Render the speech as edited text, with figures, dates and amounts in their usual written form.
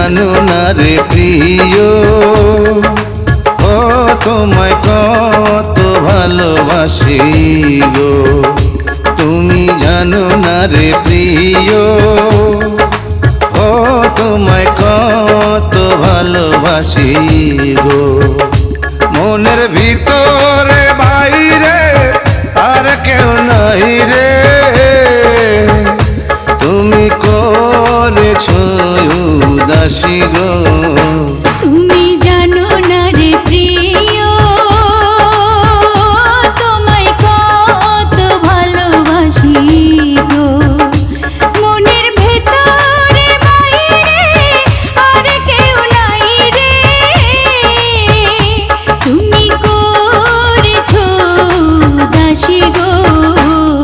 জানো না রে প্রিয়, ও তোমায় কত ভালোবাসি গো। তুমি জানো না রে প্রিয়, ও তোমায় কত ভালোবাসি গো।